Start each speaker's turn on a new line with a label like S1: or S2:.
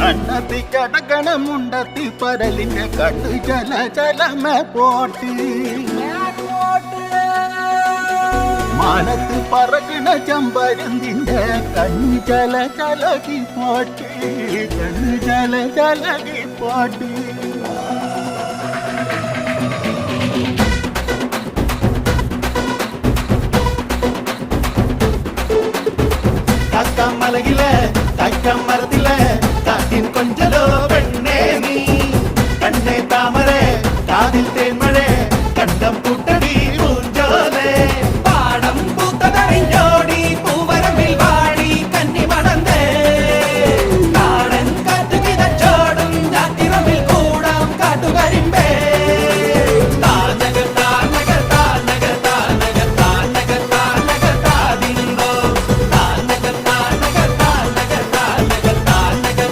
S1: കണ്ണത്തി കടകണമുണ്ടത്തി പരലിന്റെ കണ്ണു ചല ചലമ പോട്ട് മാനത്ത് പറകണ ചമ്പരുന്തിന്റെ കണ്ണു ചല ചലകി പോട്ട് കണ്ണു ചല ചലകി പോട്ട് മലകിലെ തക്കം മരത്തിലെ കാറ്റിൻ കൊഞ്ചലോ